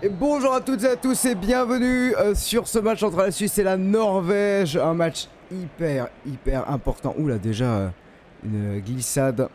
Et bonjour à toutes et à tous et bienvenue sur ce match entre la Suisse et la Norvège. Un match hyper important. Oula, déjà une glissade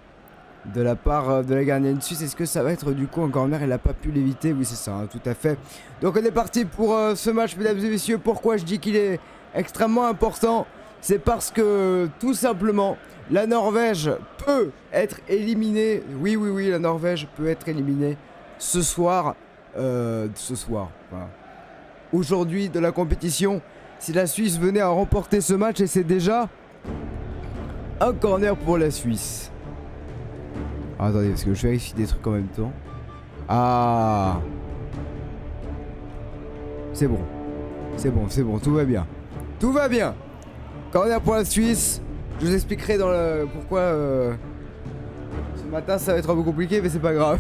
de la part de la gardienne suisse. Est-ce que ça va être du coup un corner? Elle n'a pas pu l'éviter. Oui, c'est ça, hein, tout à fait. Donc on est parti pour ce match, mesdames et messieurs. Pourquoi je dis qu'il est extrêmement important? C'est parce que tout simplement la Norvège peut être éliminée. Oui, la Norvège peut être éliminée ce soir. Voilà. Aujourd'hui de la compétition, si la Suisse venait à remporter ce match, et c'est déjà un corner pour la Suisse. Ah, attendez, parce que je vérifie des trucs en même temps. Ah, c'est bon, tout va bien, tout va bien. Corner pour la Suisse. Je vous expliquerai dans le pourquoi ce matin ça va être un peu compliqué, mais c'est pas grave.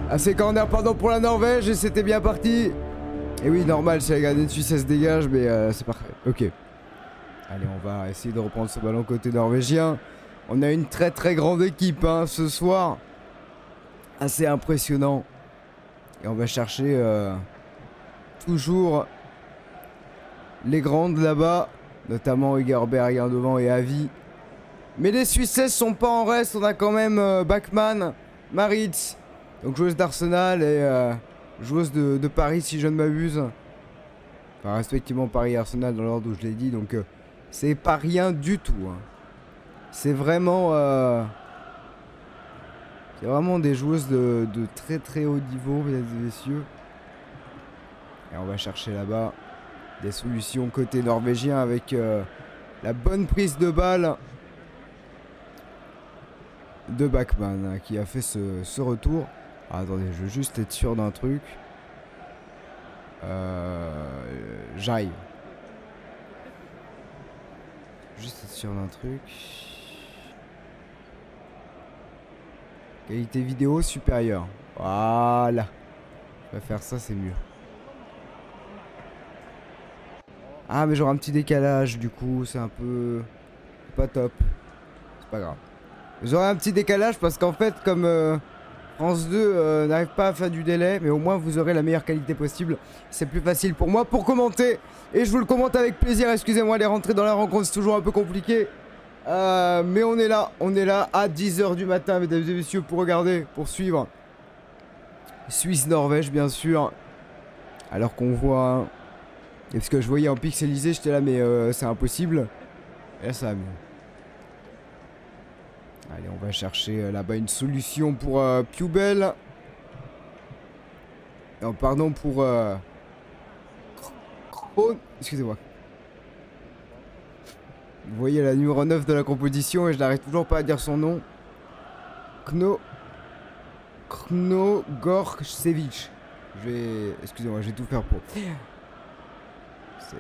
Assez corner, pardon, pour la Norvège, et c'était bien parti. Et oui, normal, si la gardienne suisse elle se dégage, mais c'est parfait. Ok. Allez, on va essayer de reprendre ce ballon côté norvégien. On a une très grande équipe hein, ce soir. Assez impressionnant. Et on va chercher toujours les grandes là-bas. Notamment Egerberg devant et Avi. Mais les Suisses sont pas en reste. On a quand même Backman, Maritz. Donc joueuse d'Arsenal et joueuse de Paris si je ne m'abuse. Enfin respectivement Paris et Arsenal dans l'ordre où je l'ai dit. Donc c'est pas rien du tout. Hein. C'est vraiment des joueuses de très haut niveau, mesdames et messieurs. Et on va chercher là-bas des solutions côté norvégien avec la bonne prise de balle de Backman qui a fait ce retour. Ah, attendez, je veux juste être sûr d'un truc. J'arrive. Juste être sûr d'un truc. Qualité vidéo supérieure. Voilà. Je vais faire ça, c'est mieux. Ah, mais j'aurai un petit décalage, du coup, c'est un peu... pas top. C'est pas grave. J'aurai un petit décalage parce qu'en fait, comme... France 2 n'arrive pas à faire du délai, mais au moins vous aurez la meilleure qualité possible. C'est plus facile pour moi pour commenter. Et je vous le commente avec plaisir. Excusez-moi, les rentrées dans la rencontre, c'est toujours un peu compliqué. Mais on est là à 10 h du matin, mesdames et messieurs, pour regarder, pour suivre. Suisse-Norvège, bien sûr. Alors qu'on voit... Hein, et parce que je voyais en pixelisé, j'étais là, mais c'est impossible. Et là, ça va mieux. Allez, on va chercher là-bas une solution pour Pubel. Non, pardon, pour... Excusez-moi. Vous voyez la numéro 9 de la composition et je n'arrive toujours pas à dire son nom. Knogorcevic. Je vais... Excusez-moi, je vais tout faire pour... C'est...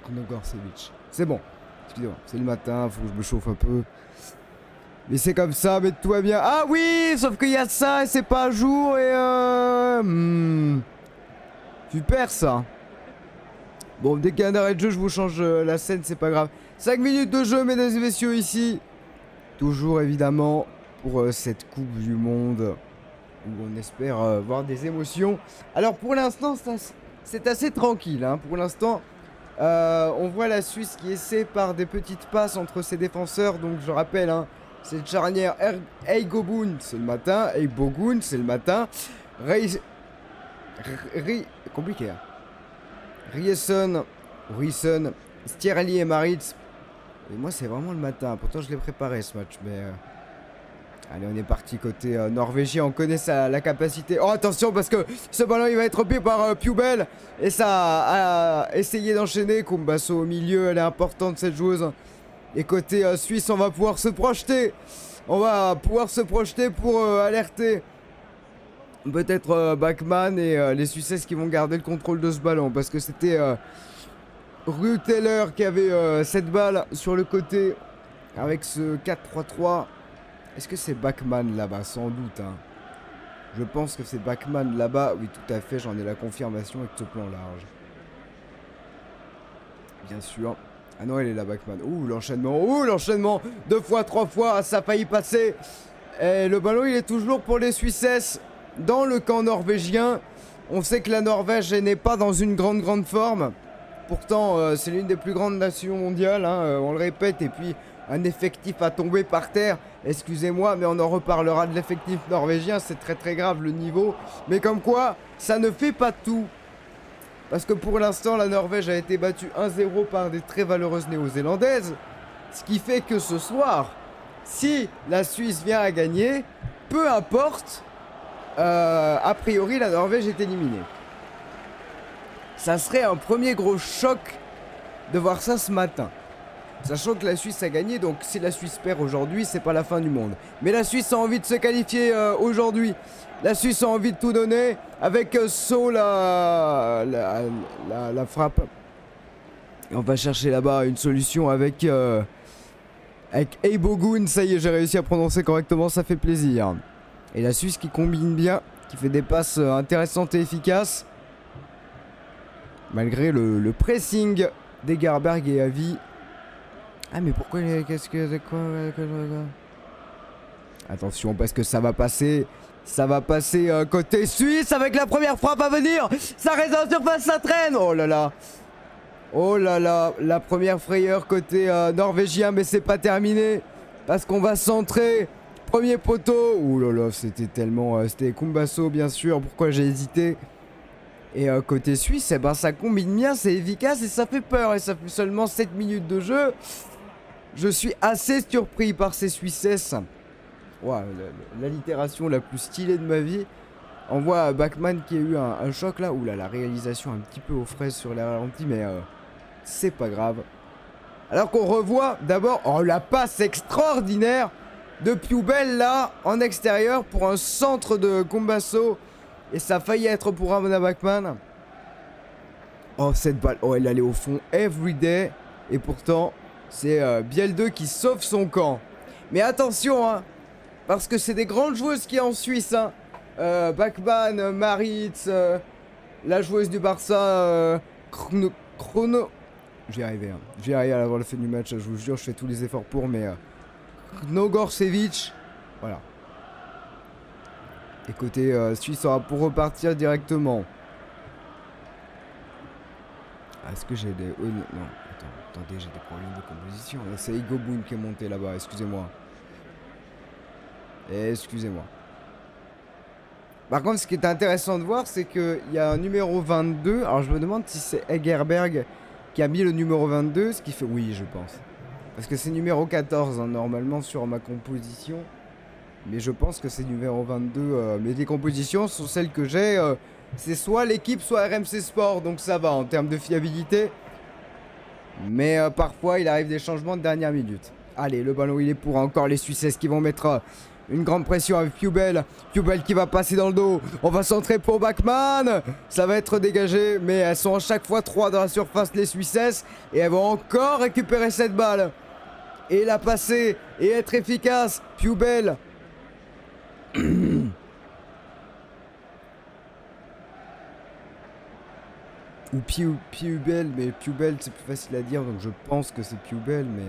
Knogorcevic. C'est bon. Excusez-moi, c'est le matin, faut que je me chauffe un peu. Mais c'est comme ça, mais tout va bien. Ah oui, sauf qu'il y a ça et c'est pas à jour et super ça. Bon, dès qu'il y a un arrêt de jeu, je vous change la scène, c'est pas grave. 5 minutes de jeu, mesdames et messieurs, ici. Toujours évidemment pour cette Coupe du Monde où on espère voir des émotions. Alors pour l'instant, c'est assez tranquille. Hein. Pour l'instant... on voit la Suisse qui essaie par des petites passes entre ses défenseurs. Donc je rappelle, hein, cette charnière Eigogun c'est le matin, Eibogun c'est le matin, compliqué. Hein. Riesson, Stierli et Maritz. Et moi c'est vraiment le matin. Pourtant je l'ai préparé ce match, mais allez, on est parti côté norvégien, on connaît la capacité. Oh attention parce que ce ballon il va être repris par Pubel. Et ça a essayé d'enchaîner. Kumbasso au milieu, elle est importante cette joueuse. Et côté suisse, on va pouvoir se projeter. On va pouvoir se projeter pour alerter peut-être Backman et les Suisses qui vont garder le contrôle de ce ballon. Parce que c'était Ruteler qui avait cette balle sur le côté avec ce 4-3-3. Est-ce que c'est Backman là-bas? Sans doute. Hein. Je pense que c'est Backman là-bas. Oui, tout à fait. J'en ai la confirmation avec ce plan large. Bien sûr. Ah non, elle est là, Bachmann. Ouh, l'enchaînement. Ouh, l'enchaînement. 2 fois, 3 fois. Ça a failli passer. Et le ballon, il est toujours pour les Suissesses dans le camp norvégien. On sait que la Norvège n'est pas dans une grande forme. Pourtant, c'est l'une des plus grandes nations mondiales. Hein, on le répète. Et puis, un effectif a tombé par terre. Excusez-moi, mais on en reparlera de l'effectif norvégien. C'est très grave le niveau. Mais comme quoi, ça ne fait pas tout. Parce que pour l'instant, la Norvège a été battue 1-0 par des très valeureuses néo-zélandaises. Ce qui fait que ce soir, si la Suisse vient à gagner, peu importe, a priori la Norvège est éliminée. Ça serait un premier gros choc de voir ça ce matin. Sachant que la Suisse a gagné, donc si la Suisse perd aujourd'hui, c'est pas la fin du monde. Mais la Suisse a envie de se qualifier aujourd'hui. La Suisse a envie de tout donner avec So la frappe. Et on va chercher là-bas une solution avec Eibogun. Ça y est, j'ai réussi à prononcer correctement, ça fait plaisir. Et la Suisse qui combine bien, qui fait des passes intéressantes et efficaces. Malgré le pressing d'Egerberg et Avi. Ah mais pourquoi qu'est-ce que c'est quoi Attention parce que ça va passer. Ça va passer côté suisse avec la première frappe à venir. Ça reste en surface, ça traîne. Oh là là. Oh là là. La première frayeur côté norvégien, mais c'est pas terminé. Parce qu'on va centrer. Premier poteau. Ouh là là, c'était tellement... c'était Kumbasso bien sûr. Pourquoi j'ai hésité. Et côté suisse, eh ben, ça combine bien, c'est efficace et ça fait peur. Et ça fait seulement 7 minutes de jeu. Je suis assez surpris par ces Suissesses. Wow, l'allitération la plus stylée de ma vie. On voit Bachmann qui a eu un choc là. Ouh là, la réalisation un petit peu aux fraises sur les ralentis, mais c'est pas grave. Alors qu'on revoit d'abord la passe extraordinaire de Piubel là, en extérieur, pour un centre de Kumbasso. Et ça a failli être pour Ramona Bachmann. Oh, cette balle, oh, elle allait au fond everyday. Et pourtant, c'est Biel 2 qui sauve son camp. Mais attention, hein. Parce que c'est des grandes joueuses qui est en Suisse. Hein. Bachmann, Maritz, la joueuse du Barça, Chrono. J'y arrivais. Hein. J'y arrivais à la fin du match. Je vous jure, je fais tous les efforts pour. Mais Nogorcevic. Voilà. Et côté Suisse, on va pour repartir directement. Est-ce que j'ai des... non, attendez, j'ai des problèmes de composition. C'est Eibogun qui est monté là-bas, excusez-moi. Excusez-moi. Par contre, ce qui est intéressant de voir, c'est qu'il y a un numéro 22. Alors, je me demande si c'est Egerberg qui a mis le numéro 22. Ce qui fait... Oui, je pense. Parce que c'est numéro 14, hein, normalement, sur ma composition. Mais je pense que c'est numéro 22. Mais les compositions sont celles que j'ai. C'est soit l'équipe, soit RMC Sport. Donc, ça va en termes de fiabilité. Mais parfois, il arrive des changements de dernière minute. Allez, le ballon, il est pour encore les Suissesses qui vont mettre... une grande pression avec Piubel. Piubel qui va passer dans le dos. On va centrer pour Bachmann. Ça va être dégagé. Mais elles sont à chaque fois 3 dans la surface, les Suissesses. Et elles vont encore récupérer cette balle. Et la passer. Et être efficace. Piubel. Ou Piubel. Mais Piubel, c'est plus facile à dire. Donc je pense que c'est Piubel. Mais...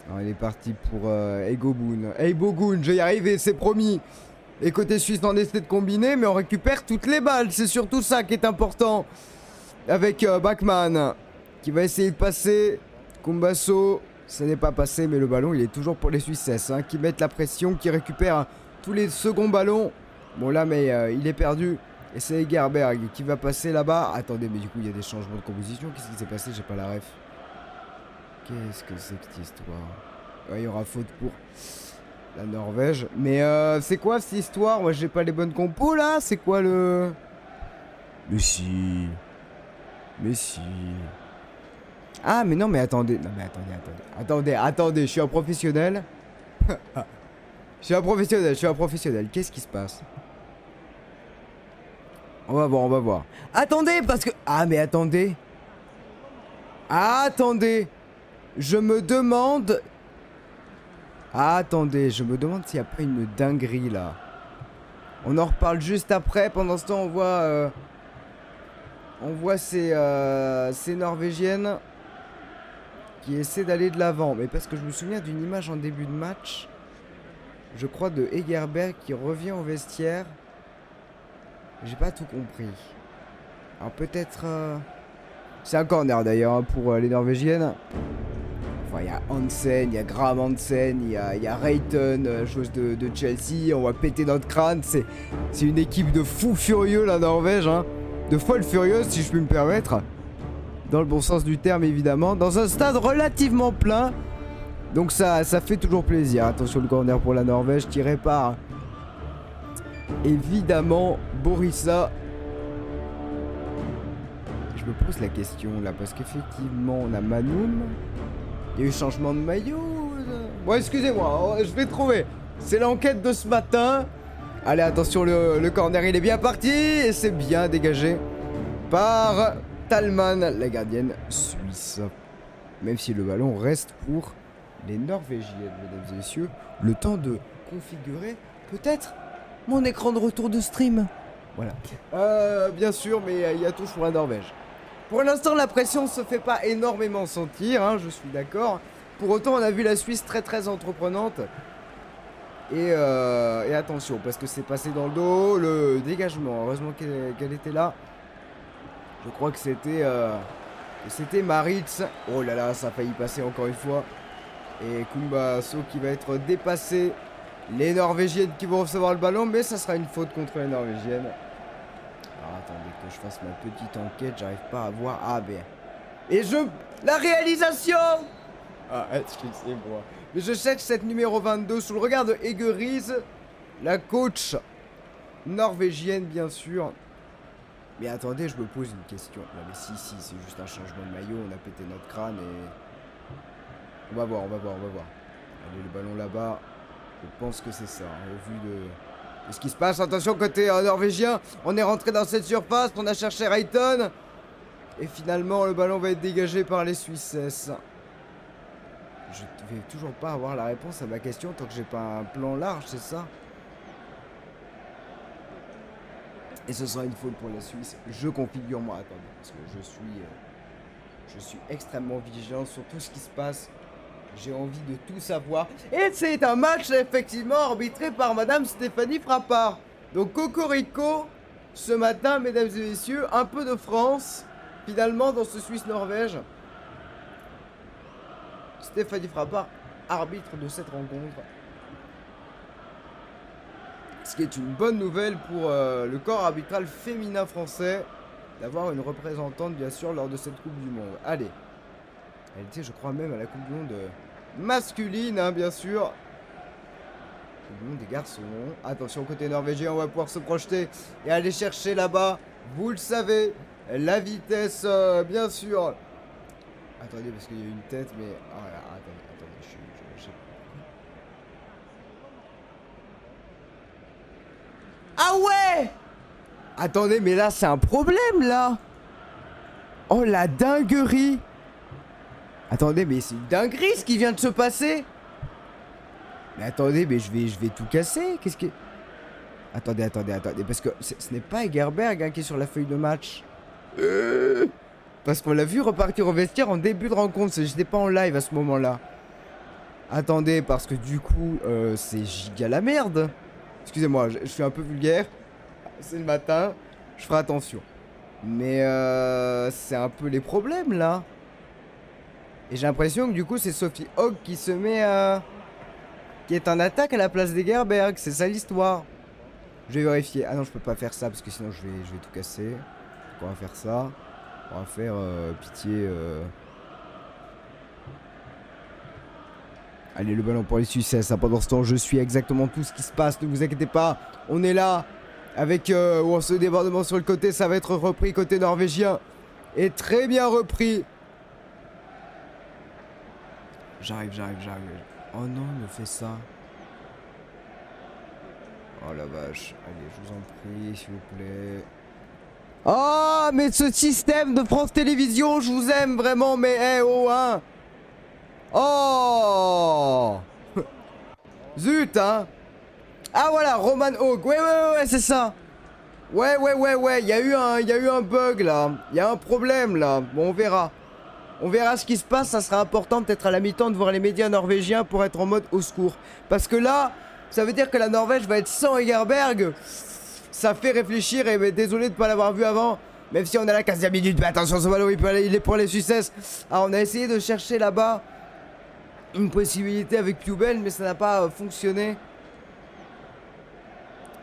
Alors, il est parti pour Eibogun. Eibogun, je vais y arriver, c'est promis. Et côté suisse, on essaie de combiner, mais on récupère toutes les balles. C'est surtout ça qui est important. Avec Bachmann, qui va essayer de passer. Kumbasso, ça n'est pas passé, mais le ballon, il est toujours pour les Suissesses. Hein, qui mettent la pression, qui récupèrent tous les seconds ballons. Bon, là, mais il est perdu. Et c'est Egerberg qui va passer là-bas. Attendez, mais du coup, il y a des changements de composition. Qu'est-ce qui s'est passé? J'ai pas la ref. Qu'est-ce que c'est que cette histoire? Ouais, il y aura faute pour la Norvège. Mais c'est quoi cette histoire? Moi, j'ai pas les bonnes compos là. C'est quoi le... Mais si. Mais si. Ah, mais non, mais attendez. Non, mais attendez. Je suis un professionnel. Je suis un professionnel. Qu'est-ce qui se passe? On va voir. Attendez, parce que... Ah, mais attendez. Je me demande... je me demande s'il n'y a pas une dinguerie là. On en reparle juste après. Pendant ce temps, on voit On voit ces Norvégiennes qui essaient d'aller de l'avant. Mais parce que je me souviens d'une image en début de match. Je crois de Egerberg qui revient au vestiaire. J'ai pas tout compris. Alors peut-être... C'est un corner d'ailleurs hein, pour les Norvégiennes. Enfin, il y a Hansen, il y a Graham Hansen, il y a Rayton, chose de Chelsea. On va péter notre crâne. C'est une équipe de fous furieux la Norvège. Hein. De folles furieuses si je puis me permettre. Dans le bon sens du terme évidemment. Dans un stade relativement plein. Donc ça fait toujours plaisir. Attention le corner pour la Norvège tiré par évidemment Borissa. Je me pose la question là parce qu'effectivement on a Manum. Il y a eu changement de maillot. Bon excusez-moi, je vais trouver. C'est l'enquête de ce matin. Allez attention le corner il est bien parti. Et c'est bien dégagé par Talman, la gardienne suisse. Même si le ballon reste pour les Norvégiennes, mesdames et messieurs. Le temps de configurer peut-être mon écran de retour de stream. Voilà. Bien sûr, mais il y a touche pour la Norvège. Pour l'instant, la pression ne se fait pas énormément sentir, hein, je suis d'accord. Pour autant, on a vu la Suisse très entreprenante. Et attention, parce que c'est passé dans le dos, le dégagement. Heureusement qu'elle était là. Je crois que c'était Maritz. Oh là là, ça a failli passer encore une fois. Et Kumbaso qui va être dépassé. Les Norvégiennes qui vont recevoir le ballon, mais ça sera une faute contre les Norvégiennes. Alors, attendez que je fasse ma petite enquête, j'arrive pas à voir. Ah ben. Et la réalisation. Ah, excusez-moi. Mais je cherche cette numéro 22 sous le regard de Egeris, la coach norvégienne bien sûr. Mais attendez, je me pose une question. Non mais si, c'est juste un changement de maillot, on a pété notre crâne et... On va voir. Allez, le ballon là-bas. Je pense que c'est ça, hein, au vu de ce qui se passe. Attention, côté norvégien, on est rentré dans cette surface, on a cherché Rayton. Et finalement, le ballon va être dégagé par les Suissesses. Je vais toujours pas avoir la réponse à ma question tant que j'ai pas un plan large, c'est ça? Et ce sera une faute pour la Suisse. Je configure moi, attendez, parce que je suis extrêmement vigilant sur tout ce qui se passe. J'ai envie de tout savoir. Et c'est un match effectivement arbitré par Madame Stéphanie Frappard. Donc Cocorico, ce matin, mesdames et messieurs, un peu de France, finalement, dans ce Suisse-Norvège. Stéphanie Frappard, arbitre de cette rencontre. Ce qui est une bonne nouvelle pour le corps arbitral féminin français, d'avoir une représentante, bien sûr, lors de cette Coupe du Monde. Allez. Elle était, je crois, même à la Coupe du Monde masculine, hein, bien sûr. Coupe du Monde des garçons. Attention, côté norvégien, on va pouvoir se projeter et aller chercher là-bas. Vous le savez, la vitesse, bien sûr. Attendez, parce qu'il y a une tête, mais... Ah, là, attendez, je sais pas. Ah ouais! Attendez, mais là, c'est un problème, là. Oh, la dinguerie. Attendez, mais c'est une dinguerie ce qui vient de se passer. Mais attendez, mais je vais tout casser. Qu'est-ce que... Attendez, parce que ce n'est pas Egerberg hein, qui est sur la feuille de match. Parce qu'on l'a vu repartir au vestiaire en début de rencontre. J'étais pas en live à ce moment-là. Attendez, parce que du coup, c'est giga la merde. Excusez-moi, je suis un peu vulgaire. C'est le matin, je ferai attention. Mais c'est un peu les problèmes là. Et j'ai l'impression que du coup c'est Sophie Hogg qui se met qui est en attaque à la place d'Egerberg. C'est ça l'histoire. Je vais vérifier. Ah non, je peux pas faire ça parce que sinon je vais tout casser. On va faire ça. On va faire pitié. Allez, le ballon pour les Suissesses. Pendant ce temps, je suis exactement tout ce qui se passe. Ne vous inquiétez pas. On est là. Avec ce débordement sur le côté. Ça va être repris côté norvégien. Et très bien repris. J'arrive. Oh non, il me fait ça. Oh la vache. Allez, je vous en prie, s'il vous plaît. Oh, mais ce système de France Télévisions, je vous aime vraiment, mais oh, hein. Oh. Zut, hein. Ah voilà, Roman Hogg. Ouais, c'est ça. Ouais, il y a eu un bug là. Il y a un problème là. Bon, on verra. On verra ce qui se passe. Ça sera important peut-être à la mi-temps de voir les médias norvégiens pour être en mode au secours. Parce que là, ça veut dire que la Norvège va être sans Egerberg. Ça fait réfléchir et désolé de ne pas l'avoir vu avant. Même si on a la 15e minute. Mais attention, ce ballon, il est pour les Suisses. Alors, on a essayé de chercher là-bas une possibilité avec Pubel, mais ça n'a pas fonctionné.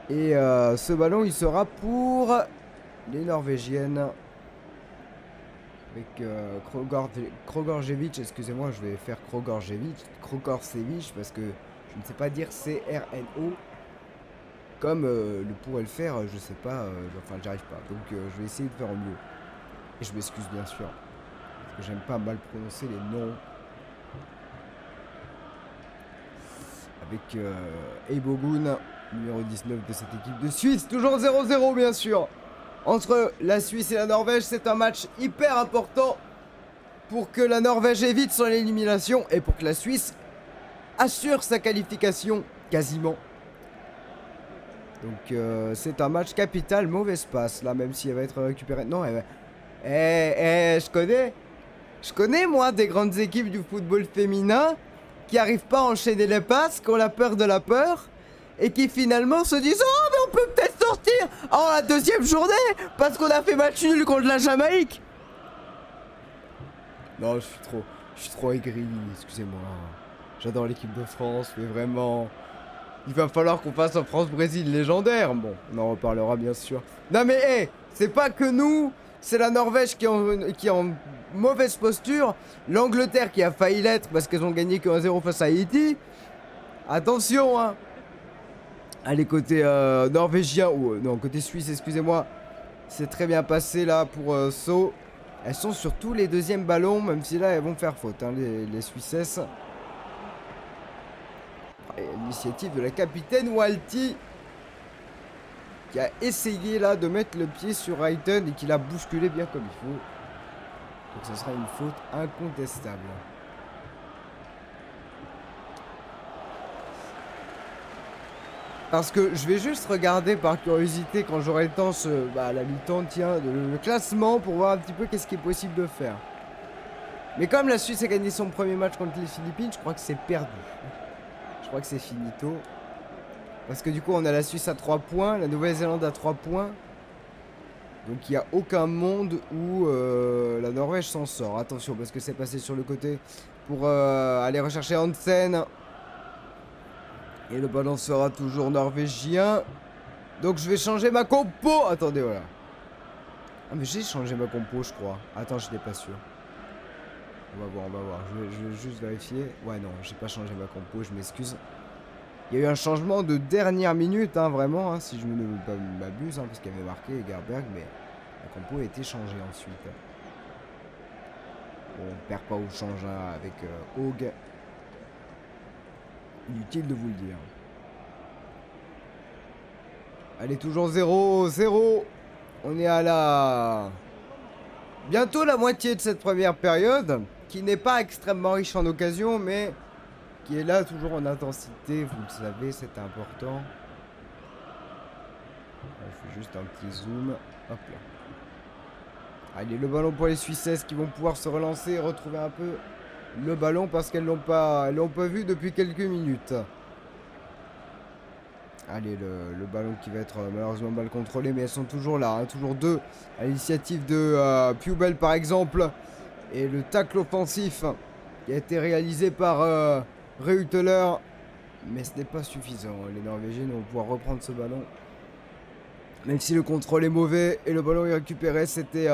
Et ce ballon, il sera pour les Norvégiennes. Avec Krogorjevic, excusez-moi, je vais faire Krogorjevic parce que je ne sais pas dire CRNO. Comme le pourrait le faire, je sais pas, enfin j'arrive pas. Donc je vais essayer de faire au mieux. Et je m'excuse bien sûr. Parce que j'aime pas mal prononcer les noms. Avec Eibogun, numéro 19 de cette équipe de Suisse. Toujours 0-0 bien sûr. Entre la Suisse et la Norvège, c'est un match hyper important pour que la Norvège évite son élimination et pour que la Suisse assure sa qualification quasiment. Donc c'est un match capital, mauvaise passe là, même si elle va être récupérée. Non, elle va... je connais moi des grandes équipes du football féminin qui arrivent pas à enchaîner les passes, qui ont la peur de la peur et qui finalement se disent oh mais on peut peut-être sortir en la deuxième journée parce qu'on a fait match nul contre la Jamaïque. Non, je suis trop aigri, excusez-moi. J'adore l'équipe de France, mais vraiment... Il va falloir qu'on fasse un France-Brésil légendaire. Bon, on en reparlera bien sûr. Non mais hé, c'est pas que nous, c'est la Norvège qui est en mauvaise posture. L'Angleterre qui a failli l'être parce qu'elles ont gagné que 1-0 face à Haïti. Attention hein. Allez, côté norvégien, ou non, côté suisse, excusez-moi. C'est très bien passé là pour Sceaux. Elles sont sur tous les deuxièmes ballons, même si là elles vont faire faute, hein, les Suissesses. L'initiative de la capitaine Walti qui a essayé là de mettre le pied sur Reiten et qui l'a bousculé bien comme il faut. Donc ça sera une faute incontestable. Parce que je vais juste regarder par curiosité quand j'aurai le temps à la mi-temps, tiens, le classement pour voir un petit peu qu'est-ce qui est possible de faire. Mais comme la Suisse a gagné son premier match contre les Philippines, je crois que c'est perdu. Je crois que c'est finito. Parce que du coup on a la Suisse à 3 points, la Nouvelle-Zélande à 3 points. Donc il n'y a aucun monde où la Norvège s'en sort. Attention parce que c'est passé sur le côté pour aller rechercher Hansen. Et le ballon sera toujours norvégien. Donc je vais changer ma compo. Attendez, voilà. Ah mais j'ai changé ma compo je crois. Attends, je n'étais pas sûr. On va voir. Je vais juste vérifier. Ouais, non, j'ai pas changé ma compo, je m'excuse. Il y a eu un changement de dernière minute, hein, vraiment, hein, si je ne m'abuse, hein, parce qu'il y avait marqué Egerberg, mais la compo a été changée ensuite. Bon, on perd pas au change hein, avec Haug. Inutile de vous le dire. Allez, toujours 0-0. On est à la... bientôt la moitié de cette première période, qui n'est pas extrêmement riche en occasions, mais qui est là toujours en intensité, vous le savez, c'est important. On fait juste un petit zoom, hop là. Allez, le ballon pour les Suissesses qui vont pouvoir se relancer et retrouver un peu le ballon parce qu'elles l'ont pas vu depuis quelques minutes. Allez, le ballon qui va être malheureusement mal contrôlé, mais elles sont toujours là, hein, toujours deux à l'initiative de Pubel par exemple. Et le tacle offensif qui a été réalisé par Reuteler, mais ce n'est pas suffisant. Les Norvégiennes vont pouvoir reprendre ce ballon. Même si le contrôle est mauvais et le ballon est récupéré, c'était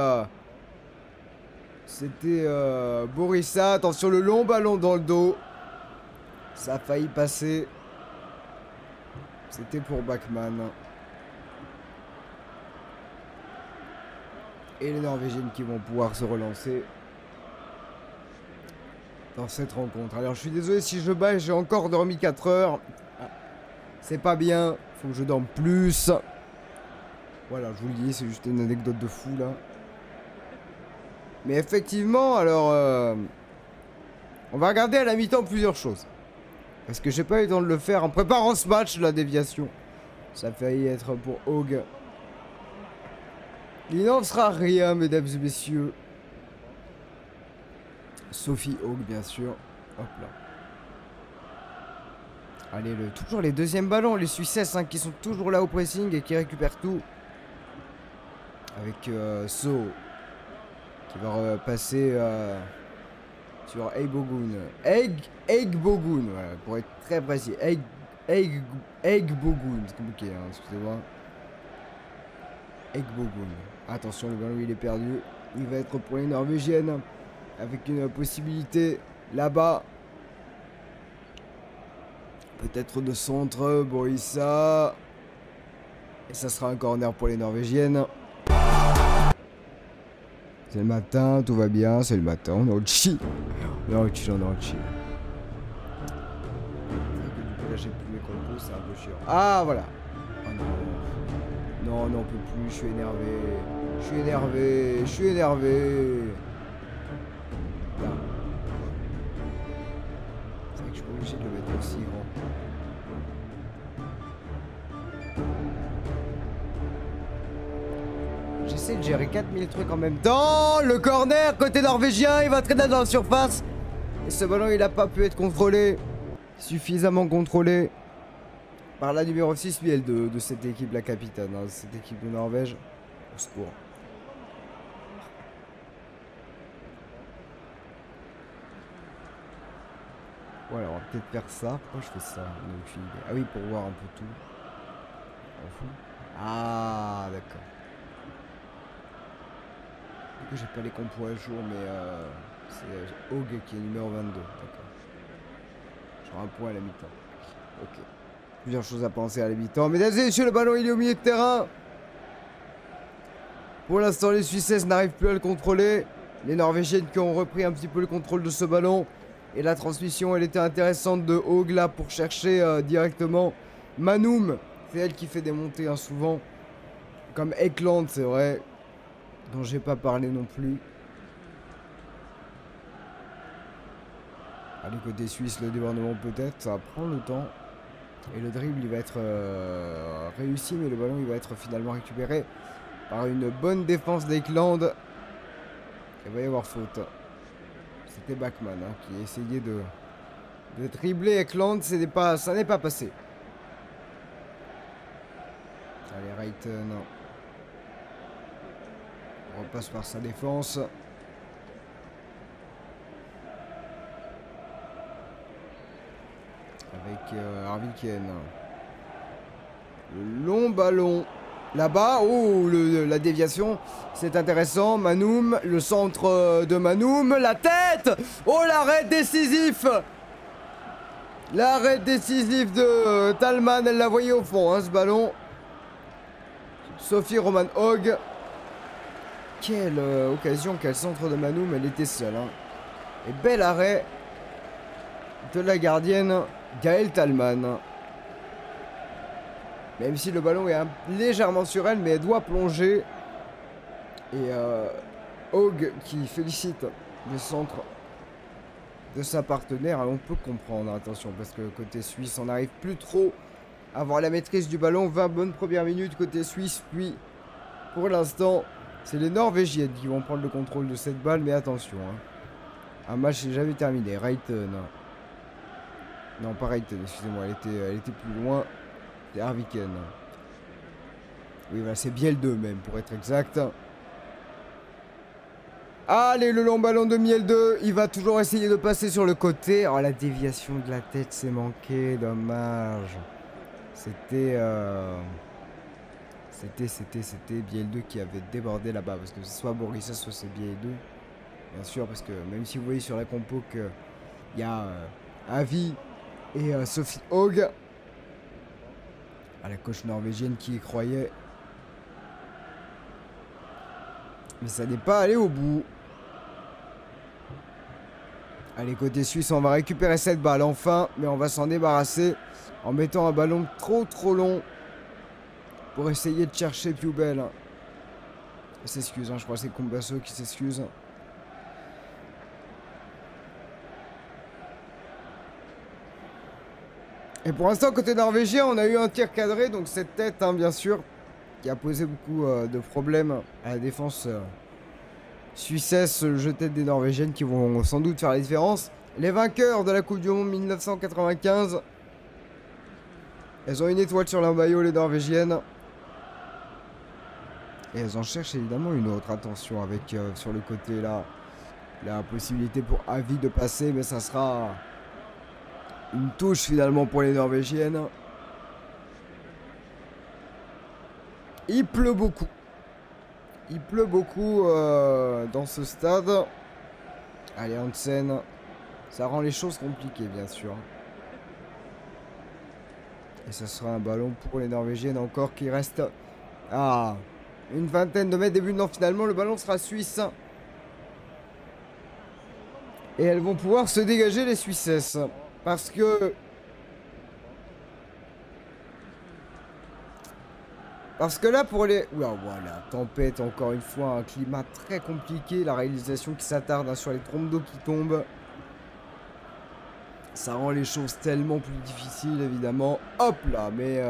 Borissa. Attention, le long ballon dans le dos. Ça a failli passer. C'était pour Bachmann. Et les Norvégiennes qui vont pouvoir se relancer dans cette rencontre. Alors je suis désolé si je bats, j'ai encore dormi 4 heures. C'est pas bien, faut que je dorme plus. Voilà, je vous le dis, c'est juste une anecdote de fou là. Mais effectivement, alors on va regarder à la mi-temps plusieurs choses. Parce que j'ai pas eu le temps de le faire en préparant ce match, la déviation. Ça a failli être pour Haug. Il n'en sera rien, mesdames et messieurs. Sophie Hawk, bien sûr. Hop là. Allez, toujours les deuxièmes ballons, les Suisses qui sont toujours là au pressing et qui récupèrent tout. Avec So qui va passer sur Egbogun. Egbogun, voilà, pour être très précis. Egbogun, c'est compliqué, hein, excusez-moi. Egbogun. Attention, le ballon il est perdu. Il va être pour les Norvégiennes. Avec une possibilité là-bas. Peut-être de centre. Boïssa. Et ça sera un corner pour les Norvégiennes. C'est le matin, tout va bien, c'est le matin, on est au chi. On est au chi, on est au chi. Là j'ai plus mes compos, c'est un peu chiant. Ah voilà. Oh non. Non, non, on peut plus, je suis énervé. Je suis énervé, je suis énervé. Là. C'est vrai que je suis pas obligé de le mettre aussi grand. J'essaie de gérer 4000 trucs en même temps. Le corner côté norvégien, il va traîner dans la surface. Et ce ballon, il n'a pas pu être contrôlé. Suffisamment contrôlé par la numéro 6, Biel de cette équipe, la capitaine, hein, cette équipe de Norvège. Au secours. Voilà, on va peut-être faire ça. Pourquoi je fais ça? Ah oui, pour voir un peu tout. On fout. Ah, d'accord. Du coup, j'ai pas les compos à jour, mais c'est Hog qui est numéro 22. D'accord. Genre un point à la mi-temps. Ok. Plusieurs choses à penser à la mi-temps. Mesdames et messieurs, le ballon il est au milieu de terrain. Pour l'instant, les Suisses n'arrivent plus à le contrôler. Les Norvégiennes qui ont repris un petit peu le contrôle de ce ballon. Et la transmission, elle était intéressante de Hog là pour chercher directement Manum. C'est elle qui fait des montées hein, souvent. Comme Ekland, c'est vrai. Dont j'ai pas parlé non plus. Allez, côté suisse, le débordement peut-être, ça va prendre le temps. Et le dribble, il va être réussi, mais le ballon, il va être finalement récupéré par une bonne défense d'Ekland. Il va y avoir faute. C'était Bachmann hein, qui essayait de dribbler Ekland, ça n'est pas passé. Allez, Reiten. On repasse par sa défense. Avec Arviken. Le long ballon. Là-bas, oh, la déviation, c'est intéressant. Manum, le centre de Manum, la tête. Oh, l'arrêt décisif. L'arrêt décisif de Talman, elle l'a voyé au fond, hein, ce ballon. Sophie Roman Hogg. Quelle occasion, quel centre de Manum, elle était seule. Hein. Et bel arrêt de la gardienne Gaëlle Talman. Même si le ballon est légèrement sur elle, mais elle doit plonger. Et Hogg qui félicite le centre de sa partenaire. Alors on peut comprendre, attention, parce que côté suisse, on n'arrive plus trop à avoir la maîtrise du ballon. 20 bonnes premières minutes côté suisse, puis pour l'instant, c'est les Norvégiennes qui vont prendre le contrôle de cette balle, mais attention. Hein. Un match n'est jamais terminé. Reiten. Non, pas Reiten, excusez-moi, elle était plus loin. C'est Arviken. Oui, voilà, c'est Biel 2 même, pour être exact. Allez, le long ballon de Miel 2. Il va toujours essayer de passer sur le côté. Oh, la déviation de la tête s'est manquée. Dommage. C'était Biel 2 qui avait débordé là-bas. Parce que soit Borissa, soit c'est Biel 2. Bien sûr, parce que même si vous voyez sur la compo qu'il y a Avi et Sophie Hogg. À la coach norvégienne qui y croyait. Mais ça n'est pas allé au bout. Allez, côté suisse, on va récupérer cette balle enfin. Mais on va s'en débarrasser en mettant un ballon trop long. Pour essayer de chercher Piubel. Il s'excuse, hein, je crois que c'est Combasso qui s'excuse. Et pour l'instant, côté norvégien, on a eu un tir cadré. Donc cette tête, hein, bien sûr. qui a posé beaucoup de problèmes à la défense suissesse, le jeu de tête des Norvégiennes qui vont sans doute faire la différence. Les vainqueurs de la Coupe du Monde 1995. Elles ont une étoile sur leur maillot, les Norvégiennes. Et elles en cherchent évidemment une autre. Attention avec sur le côté là. La possibilité pour Avi de passer, mais ça sera une touche finalement pour les Norvégiennes. Il pleut beaucoup. Il pleut beaucoup dans ce stade. Allez, Hansen. Ça rend les choses compliquées, bien sûr. Et ce sera un ballon pour les Norvégiennes encore qui reste à une vingtaine de mètres des buts. Non, finalement, le ballon sera suisse. Et elles vont pouvoir se dégager, les Suissesses. Parce que... là, pour les... Oula, voilà, tempête, encore une fois, un climat très compliqué. La réalisation qui s'attarde sur les trompes d'eau qui tombent. Ça rend les choses tellement plus difficiles, évidemment. Hop là, mais...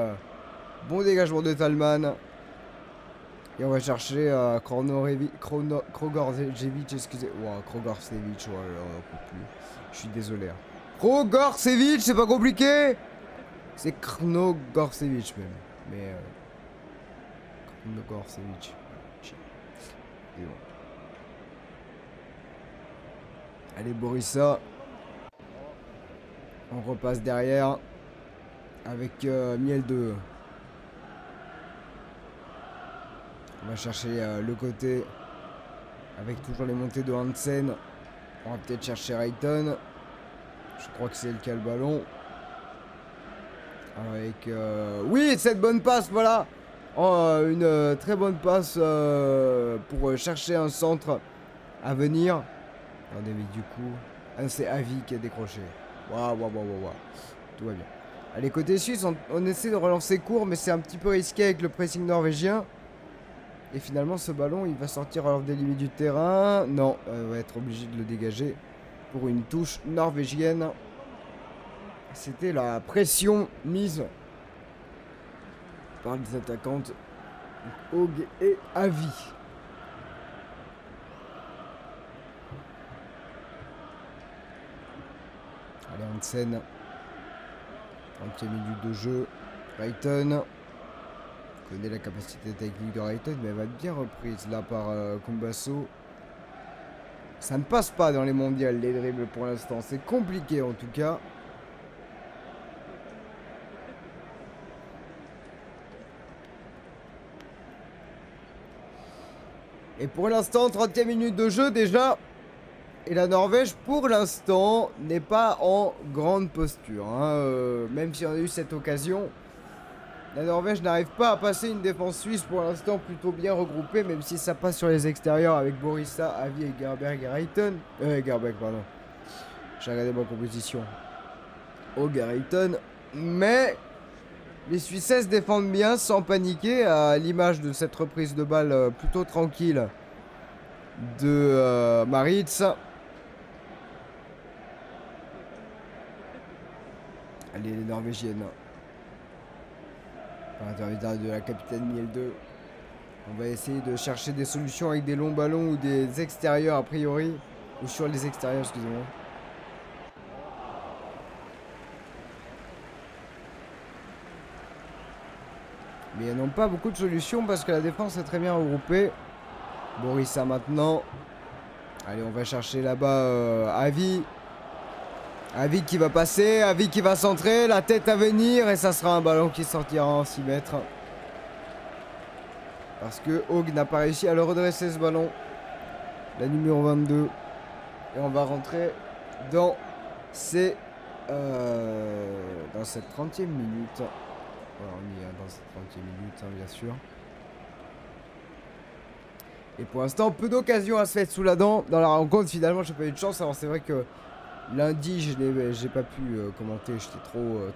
bon dégagement de Talman. Et on va chercher Krogorzevic, excusez. Wow, Krogorzevic, oh là là, on n'en peut plus. Je suis désolé. Hein. Krogorzevic, c'est pas compliqué. C'est Krogorzevic même. Mais... Krogorzevic. Et bon. Allez, Borissa. On repasse derrière. Avec Miel 2. On va chercher le côté avec toujours les montées de Hansen. On va peut-être chercher Rayton. Je crois que c'est le cas le ballon. Avec... oui, cette bonne passe, voilà. Oh, une très bonne passe pour chercher un centre à venir. Attendez, mais du coup... Ah, c'est Avi qui a décroché. Waouh, waouh, waouh, waouh. Tout va bien. Allez, côté suisse, on essaie de relancer court, mais c'est un petit peu risqué avec le pressing norvégien. Et finalement, ce ballon, il va sortir hors des limites du terrain. Non, on va être obligé de le dégager pour une touche norvégienne. C'était la pression mise par les attaquantes Haug et Avi. Allez, Hansen. 30e minute de jeu. Rayton. Connaît la capacité technique de Rayton, mais elle va être bien reprise là par Kumbasso. Ça ne passe pas dans les mondiales, les dribbles pour l'instant. C'est compliqué en tout cas. Et pour l'instant, 30e minute de jeu déjà. Et la Norvège, pour l'instant, n'est pas en grande posture. Hein. Même si on a eu cette occasion. La Norvège n'arrive pas à passer une défense suisse pour l'instant plutôt bien regroupée, même si ça passe sur les extérieurs avec Borissa, Avi et Gerberg et Rayton. Gerberg, pardon. J'ai regardé ma composition. Oh, Rayton. Mais les Suissesses défendent bien sans paniquer, à l'image de cette reprise de balle plutôt tranquille de Maritz. Allez, les Norvégiennes. Par l'intermédiaire de la capitaine Miel 2. On va essayer de chercher des solutions avec des longs ballons ou des extérieurs a priori. Ou sur les extérieurs, excusez-moi. Mais ils n'ont pas beaucoup de solutions parce que la défense est très bien regroupée. Borissa maintenant. Allez, on va chercher là-bas Avi. Avi qui va passer, Avi qui va centrer, la tête à venir et ça sera un ballon qui sortira en 6 mètres. Parce que Haug n'a pas réussi à le redresser ce ballon. La numéro 22. Et on va rentrer dans ces... dans cette 30e minute. Voilà, on y est dans cette 30e minute, hein, bien sûr. Et pour l'instant, peu d'occasions à se mettre sous la dent. Dans la rencontre, finalement, j'ai pas eu de chance. Alors c'est vrai que lundi, j'ai pas pu commenter. J'étais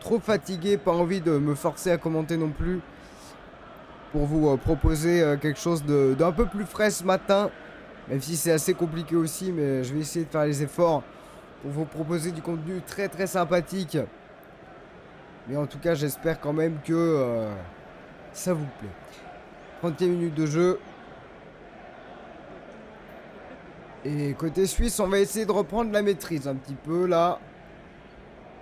trop fatigué. Pas envie de me forcer à commenter non plus. Pour vous proposer quelque chose d'un peu plus frais ce matin. Même si c'est assez compliqué aussi. Mais je vais essayer de faire les efforts pour vous proposer du contenu très très sympathique. Mais en tout cas, j'espère quand même que ça vous plaît. 30e minute de jeu. Et côté suisse, on va essayer de reprendre la maîtrise un petit peu là.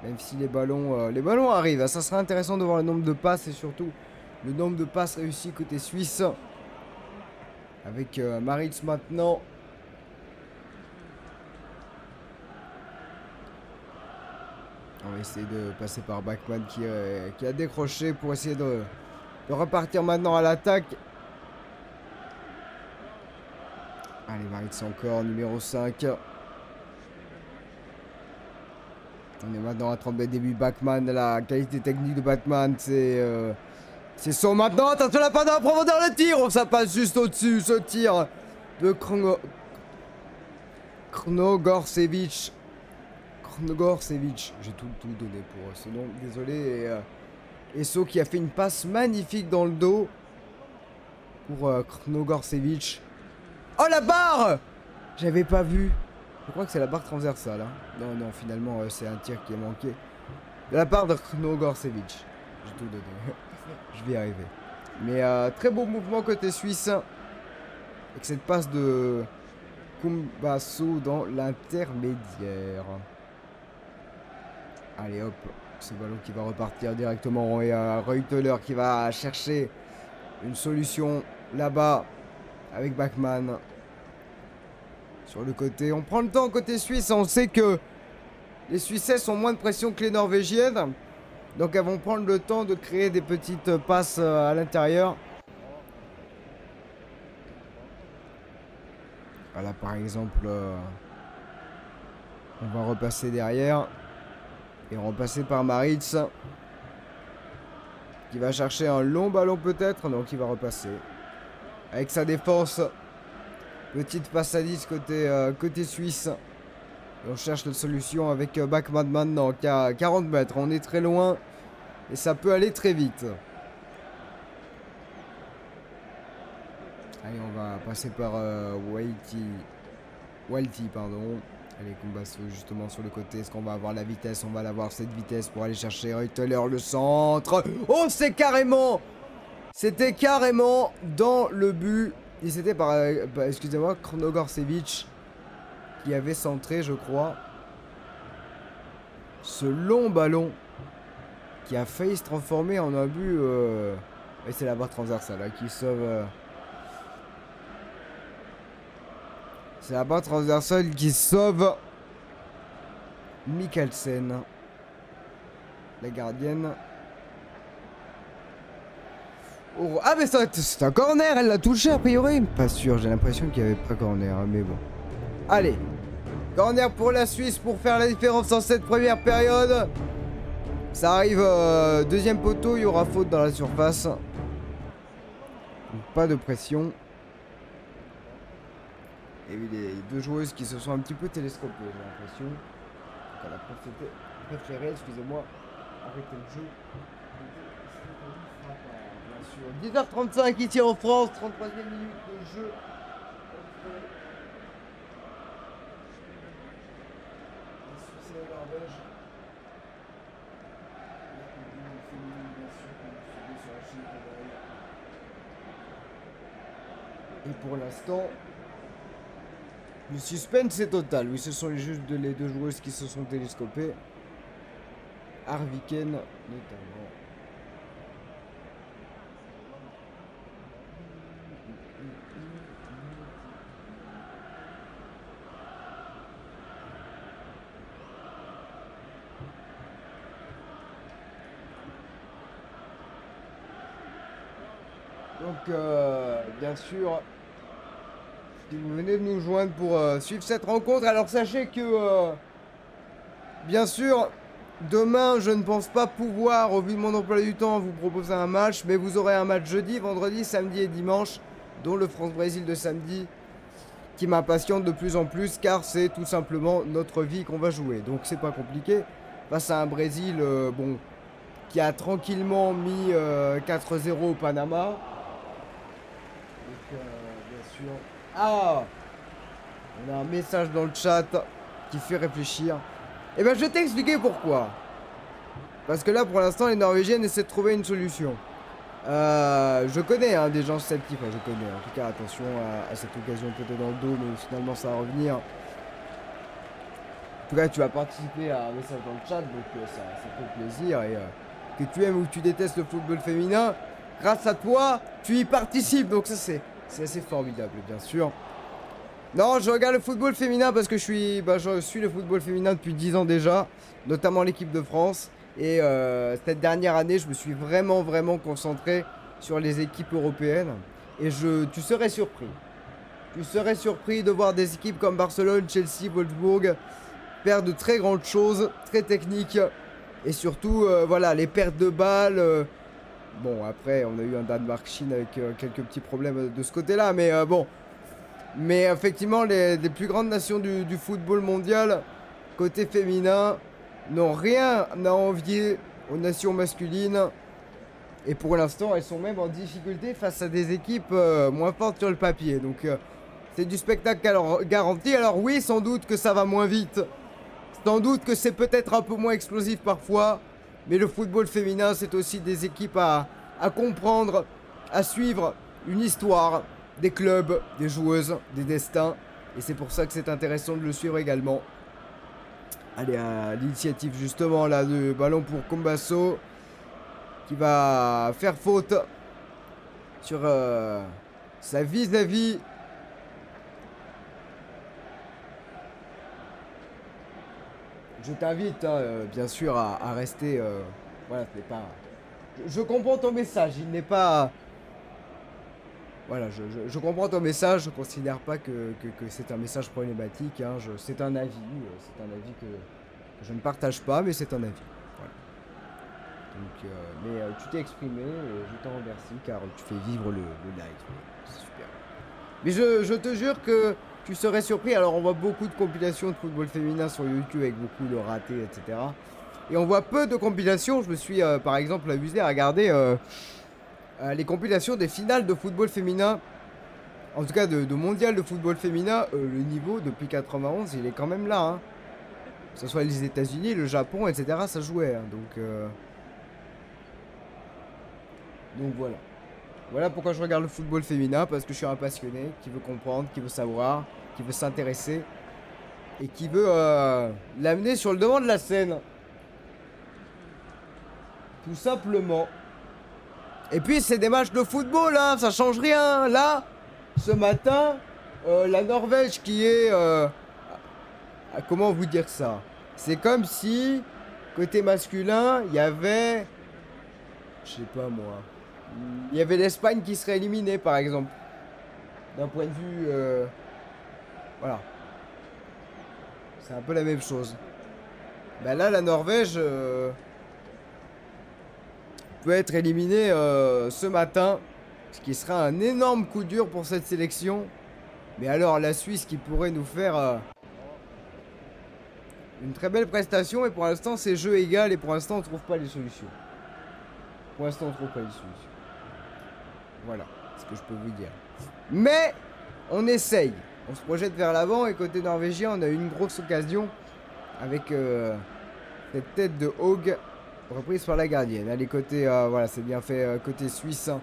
Même si les ballons arrivent. Ça serait intéressant de voir le nombre de passes et surtout le nombre de passes réussies côté suisse. Avec Maritz maintenant. On va essayer de passer par Bachmann qui a décroché pour essayer de repartir maintenant à l'attaque. Allez, Maritz encore, numéro 5. On est maintenant à 30 mètres début. Bachmann, la qualité technique de Bachmann, c'est son maintenant. Attention, la panne à profondeur, le tir. Oh, ça passe juste au-dessus, ce tir de Krnogorcevic. J'ai tout donné pour ce nom, désolé. Et So qui a fait une passe magnifique dans le dos pour Krnogorcevic. Oh, la barre! J'avais pas vu. Je crois que c'est la barre transversale. Hein. Non, finalement, c'est un tir qui est manqué. De la part de Krnogorcevic. J'ai tout donné. Je vais y arriver. Mais très beau mouvement côté suisse. Avec cette passe de Kumbasso dans l'intermédiaire. Allez, hop. Ce ballon qui va repartir directement. Et Reuteler qui va chercher une solution là-bas. Avec Bachmann. Sur le côté. On prend le temps côté suisse. On sait que les Suissesses ont moins de pression que les Norvégiennes. Donc elles vont prendre le temps de créer des petites passes à l'intérieur. Voilà, par exemple. On va repasser derrière. Et repasser par Maritz. Qui va chercher un long ballon peut-être. Donc il va repasser. Avec sa défense. Petite passe à 10 côté suisse. Et on cherche la solution avec Bachmann maintenant qui a 40 mètres. On est très loin. Et ça peut aller très vite. Allez, on va passer par Walti, pardon. Allez, Kumbasso justement sur le côté. Est-ce qu'on va avoir la vitesse? On va l'avoir cette vitesse pour aller chercher Reuteler, le centre. Oh, c'était carrément dans le but. Et c'était par, excusez-moi, Krnogorcevic qui avait centré, je crois. Ce long ballon qui a failli se transformer en un but. Et c'est la barre transversale là, qui sauve. C'est la barre transversale qui sauve Mikkelsen, la gardienne. Oh, ah mais c'est un corner, elle l'a touché a priori. Pas sûr, j'ai l'impression qu'il n'y avait pas corner, mais bon. Allez, corner pour la Suisse pour faire la différence dans cette première période. Ça arrive, deuxième poteau, il y aura faute dans la surface. Donc, pas de pression. Et oui, les deux joueuses qui se sont un petit peu télescopées, j'ai l'impression. Donc elle a préféré, excusez-moi, arrêter le jeu. 10h35 ici en France, 33e minute de jeu. Et pour l'instant, le suspense est total. Oui, ce sont juste les deux joueuses qui se sont télescopées. Arviken notamment. Donc, bien sûr, si vous venez de nous joindre pour suivre cette rencontre, alors sachez que, bien sûr, demain, je ne pense pas pouvoir, au vu de mon emploi du temps, vous proposer un match, mais vous aurez un match jeudi, vendredi, samedi et dimanche, dont le France-Brésil de samedi, qui m'impatiente de plus en plus, car c'est tout simplement notre vie qu'on va jouer. Donc, c'est pas compliqué. Face à un Brésil, bon, qui a tranquillement mis 4-0 au Panama. Donc, bien sûr. Ah, on a un message dans le chat qui fait réfléchir. Et ben je vais t'expliquer pourquoi. Parce que là pour l'instant les Norvégiennes essaient de trouver une solution. Je connais hein, des gens sceptiques, enfin, je connais. En tout cas, attention à cette occasion peut-être dans le dos, mais finalement ça va revenir. En tout cas, tu vas participer à un message dans le chat, donc ça fait plaisir. Et que tu aimes ou que tu détestes le football féminin, grâce à toi, tu y participes. Donc ça, c'est assez formidable, bien sûr. Non, je regarde le football féminin parce que je suis le football féminin depuis 10 ans déjà, notamment l'équipe de France. Et cette dernière année, je me suis vraiment concentré sur les équipes européennes. Et tu serais surpris. Tu serais surpris de voir des équipes comme Barcelone, Chelsea, Wolfsburg faire de très grandes choses, très techniques. Et surtout, voilà, les pertes de balles. Bon, après, on a eu un Danemark-Chine avec quelques petits problèmes de ce côté-là. Mais bon. Mais effectivement, les plus grandes nations du football mondial, côté féminin, n'ont rien à envier aux nations masculines. Et pour l'instant, elles sont même en difficulté face à des équipes moins fortes sur le papier. Donc, c'est du spectacle garanti. Alors oui, sans doute que ça va moins vite. Sans doute que c'est peut-être un peu moins explosif parfois. Mais le football féminin, c'est aussi des équipes à comprendre, à suivre, une histoire, des clubs, des joueuses, des destins. Et c'est pour ça que c'est intéressant de le suivre également. Allez, à l'initiative justement là de ballon pour Kombasso qui va faire faute sur sa vis-à-vis. Je t'invite bien sûr à rester. Voilà, c'est pas. Je comprends ton message. Il n'est pas. Voilà, je comprends ton message. Je ne considère pas que c'est un message problématique. Hein. C'est un avis. C'est un avis que je ne partage pas, mais c'est un avis. Voilà. Donc, mais tu t'es exprimé et je t'en remercie car tu fais vivre le live. C'est super. Mais je te jure que tu serais surpris. Alors, on voit beaucoup de compilations de football féminin sur YouTube avec beaucoup de ratés, etc. Et on voit peu de compilations. Je me suis par exemple amusé à regarder les compilations des finales de football féminin. En tout cas de mondial de football féminin. Le niveau depuis 91 il est quand même là hein. Que ce soit les États-Unis, le Japon, etc. Ça jouait hein. Donc voilà. Voilà pourquoi je regarde le football féminin. Parce que je suis un passionné qui veut comprendre, qui veut savoir, qui veut s'intéresser. Et qui veut l'amener sur le devant de la scène. Tout simplement. Et puis c'est des matchs de football hein, ça change rien. Là, ce matin, la Norvège qui est... comment vous dire ça? C'est comme si, côté masculin, il y avait... Je sais pas moi. Il y avait l'Espagne qui serait éliminée par exemple. D'un point de vue... voilà. C'est un peu la même chose. Bah là, la Norvège... peut être éliminé ce matin, ce qui sera un énorme coup dur pour cette sélection. Mais alors la Suisse qui pourrait nous faire une très belle prestation et pour l'instant c'est jeu égal et pour l'instant on trouve pas les solutions. Pour l'instant on trouve pas les solutions. Voilà ce que je peux vous dire. Mais on essaye, on se projette vers l'avant et côté norvégien on a eu une grosse occasion avec cette tête de Haug reprise par la gardienne. Allez, côté, voilà, c'est bien fait côté suisse. Hein,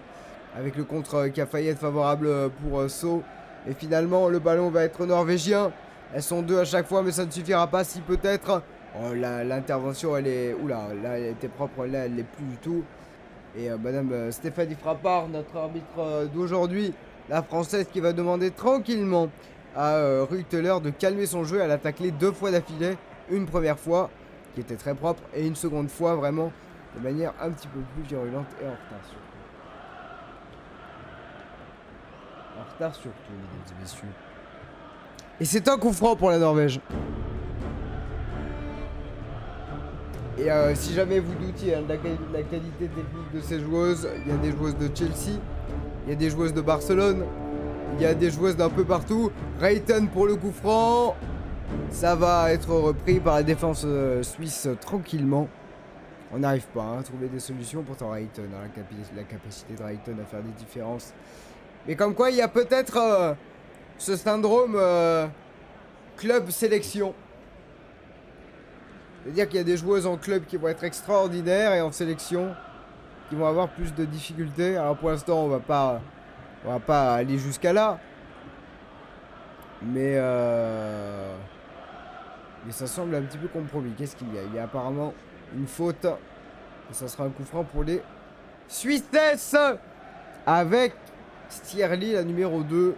avec le contre qui a failli être favorable pour Sceaux. Et finalement, le ballon va être norvégien. Elles sont deux à chaque fois, mais ça ne suffira pas si peut-être. Oh, l'intervention, elle est... Oula, là, elle était propre, là, elle l'est plus du tout. Et madame Stéphanie Frappard, notre arbitre d'aujourd'hui, la française qui va demander tranquillement à Rutteler de calmer son jeu. Elle a taclé 2 fois d'affilée. Une première fois qui était très propre et une seconde fois vraiment de manière un petit peu plus virulente et en retard surtout. En retard surtout, mesdames et messieurs. Et c'est un coup franc pour la Norvège. Et si jamais vous doutiez hein, de la qualité technique de ces joueuses, il y a des joueuses de Chelsea, il y a des joueuses de Barcelone, il y a des joueuses d'un peu partout. Reiten pour le coup franc. Ça va être repris par la défense suisse tranquillement. On n'arrive pas hein, à trouver des solutions. Pourtant Reiten a la capacité de Reiten à faire des différences. Mais comme quoi il y a peut-être ce syndrome club sélection. C'est-à-dire qu'il y a des joueuses en club qui vont être extraordinaires et en sélection qui qu'ils vont avoir plus de difficultés. Alors pour l'instant, on va pas aller jusqu'à là. Mais ça semble un petit peu compromis. Qu'est-ce qu'il y a? Il y a apparemment une faute. Et ça sera un coup franc pour les Suisses. Avec Stierli, la numéro 2.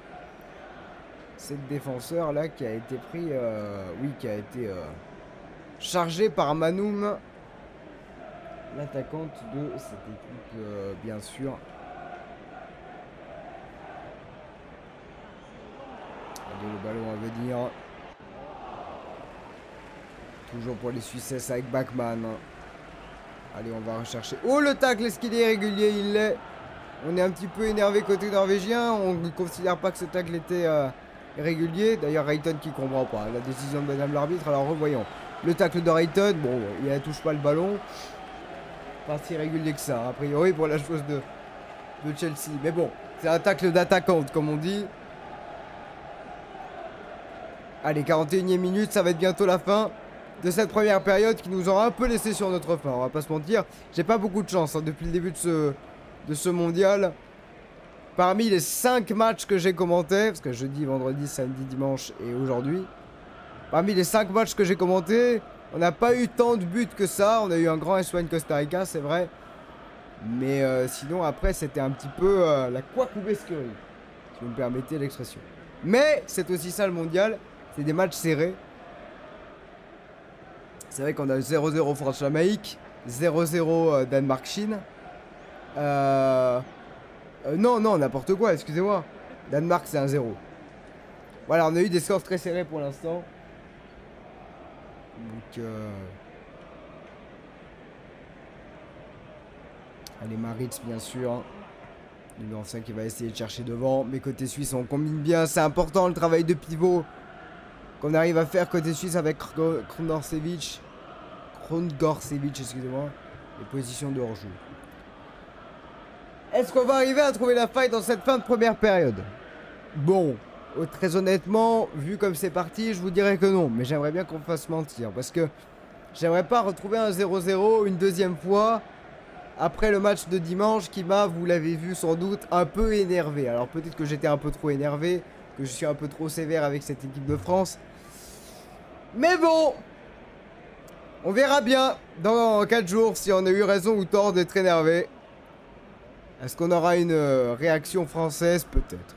Cette défenseur là qui a été pris... oui, qui a été chargé par Manoum. L'attaquante de cette équipe, bien sûr. Allez, le ballon à venir. Toujours pour les Suisses avec Bachmann. Allez, on va rechercher. Oh, le tacle, est-ce qu'il est irrégulier? Il l'est. On est un petit peu énervé côté norvégien. On ne considère pas que ce tacle était irrégulier. D'ailleurs, Rayton qui comprend pas la décision de madame l'arbitre. Alors, revoyons. Le tacle de Rayton. Bon, il ne touche pas le ballon. Pas si régulier que ça, a priori, pour la chose de Chelsea. Mais bon, c'est un tacle d'attaquante, comme on dit. Allez, 41e minute, ça va être bientôt la fin de cette première période qui nous aura un peu laissé sur notre faim, on va pas se mentir. J'ai pas beaucoup de chance depuis le début de ce mondial. Parmi les 5 matchs que j'ai commentés, parce que jeudi, vendredi, samedi, dimanche et aujourd'hui, parmi les 5 matchs que j'ai commentés, on n'a pas eu tant de buts que ça. On a eu un grand Espagne-Costa Rica, c'est vrai. Mais sinon, après, c'était un petit peu la couacoubesquerie, si vous me permettez l'expression. Mais c'est aussi ça le mondial. C'est des matchs serrés. C'est vrai qu'on a 0-0 France-Jamaïque, 0-0 Danemark-Chine. Non, n'importe quoi, excusez-moi. Danemark, c'est 1-0. Voilà, on a eu des scores très serrés pour l'instant. Donc, allez, Maritz, bien sûr. Numéro 5 qui va essayer de chercher devant. Mais côté suisse, on combine bien. C'est important le travail de pivot qu'on arrive à faire côté suisse avec Krongorcevic, excusez-moi. Les positions de hors-jeu. Est-ce qu'on va arriver à trouver la faille dans cette fin de première période? Bon, très honnêtement, vu comme c'est parti, je vous dirais que non. Mais j'aimerais bien qu'on fasse mentir. Parce que j'aimerais pas retrouver un 0-0 une deuxième fois après le match de dimanche qui m'a, vous l'avez vu sans doute, un peu énervé. Alors peut-être que j'étais un peu trop énervé, que je suis un peu trop sévère avec cette équipe de France. Mais bon, on verra bien dans 4 jours si on a eu raison ou tort d'être énervé. Est-ce qu'on aura une réaction française? Peut-être.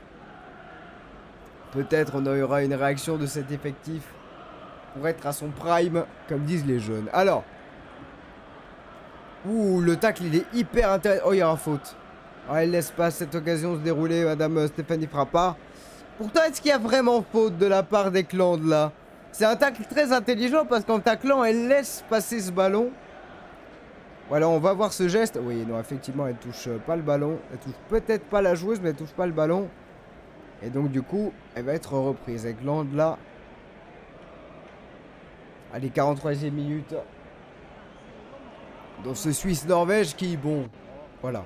Peut-être on aura une réaction de cet effectif pour être à son prime, comme disent les jeunes. Alors. Ouh, le tacle, il est hyper intéressant. Oh, il y a une faute. Oh, elle laisse pas cette occasion se dérouler, madame Stéphanie Frappard. Pourtant, est-ce qu'il y a vraiment faute de la part des Clandes, là? C'est un tacle très intelligent parce qu'en taclant, elle laisse passer ce ballon. Voilà, on va voir ce geste. Oui, non, effectivement, elle touche pas le ballon. Elle touche peut-être pas la joueuse, mais elle touche pas le ballon. Et donc, du coup, elle va être reprise. Avec Land, là. Allez, 43e minute. Dans ce Suisse-Norvège qui, bon, voilà.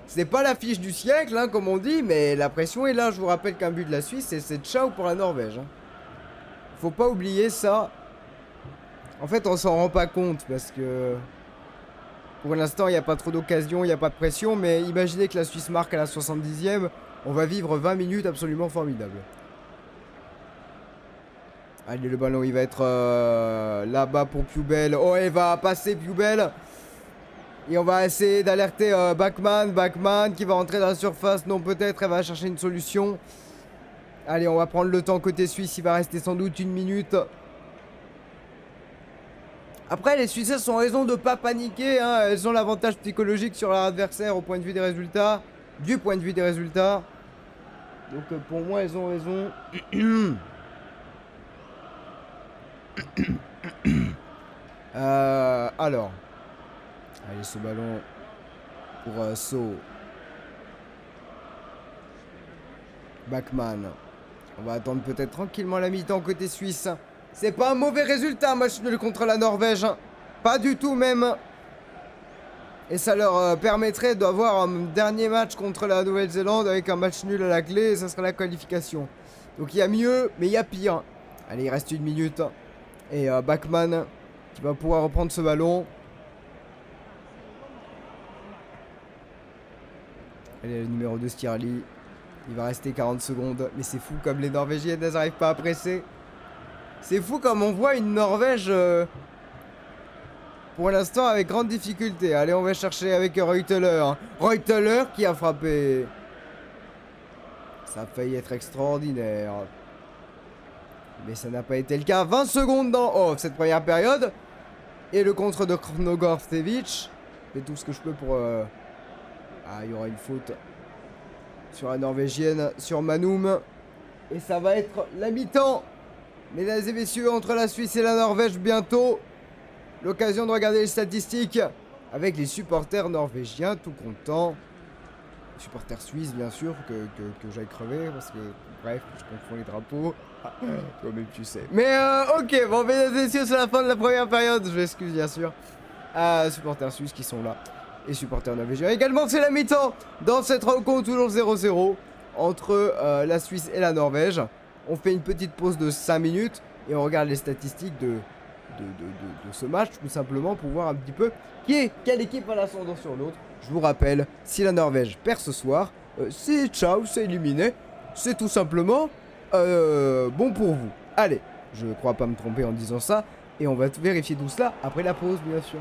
C'est pas l'affiche du siècle, hein, comme on dit, mais la pression est là. Je vous rappelle qu'un but de la Suisse, c'est ciao pour la Norvège. Hein. Faut pas oublier ça. En fait, on s'en rend pas compte parce que pour l'instant, il n'y a pas trop d'occasions, il n'y a pas de pression. Mais imaginez que la Suisse marque à la 70e. On va vivre 20 minutes absolument formidables. Allez, le ballon, il va être là-bas pour Pubel. Oh, il va passer Pubel. Et on va essayer d'alerter Bachmann. Bachmann qui va rentrer dans la surface. Non, peut-être, elle va chercher une solution. Allez, on va prendre le temps côté suisse. Il va rester sans doute 1 minute. Après, les Suisses ont raison de ne pas paniquer. Hein. Elles ont l'avantage psychologique sur leur adversaire au point de vue des résultats. Du point de vue des résultats. Donc, pour moi, elles ont raison. Alors. Allez, ce ballon pour So. Bachmann. On va attendre peut-être tranquillement la mi-temps côté suisse. C'est pas un mauvais résultat, match nul contre la Norvège. Pas du tout même. Et ça leur permettrait d'avoir un dernier match contre la Nouvelle-Zélande avec un match nul à la clé. Et ça sera la qualification. Donc il y a mieux, mais il y a pire. Allez, il reste 1 minute. Et Bachmann qui va pouvoir reprendre ce ballon. Allez, le numéro 2 Stirli. Il va rester 40 secondes. Mais c'est fou comme les Norvégiennes, elles n'arrivent pas à presser. C'est fou comme on voit une Norvège... pour l'instant avec grande difficulté. Allez, on va chercher avec Reuteler. Reuteler qui a frappé. Ça a failli être extraordinaire. Mais ça n'a pas été le cas. 20 secondes dans cette première période. Et le contre de Krnogorcevic. Je fais tout ce que je peux pour... Ah, il y aura une faute sur la Norvégienne, sur Manum. Et ça va être la mi-temps. Mesdames et messieurs, entre la Suisse et la Norvège bientôt. L'occasion de regarder les statistiques avec les supporters norvégiens, tout contents. Les supporters suisses, bien sûr, que j'aille crever, parce que, bref, je confonds les drapeaux. Toi-même, tu sais. Mais, ok, bon, mesdames et messieurs, c'est la fin de la première période. Je m'excuse, bien sûr. Supporters suisses qui sont là. Et supporters norvégiens également, c'est la mi-temps dans cette rencontre, toujours 0-0 entre la Suisse et la Norvège. On fait une petite pause de 5 minutes et on regarde les statistiques de ce match, tout simplement pour voir un petit peu quelle équipe a l'ascendant sur l'autre. Je vous rappelle, si la Norvège perd ce soir, c'est ciao, c'est éliminé. C'est tout simplement bon pour vous. Allez, je crois pas me tromper en disant ça. Et on va vérifier tout cela après la pause, bien sûr.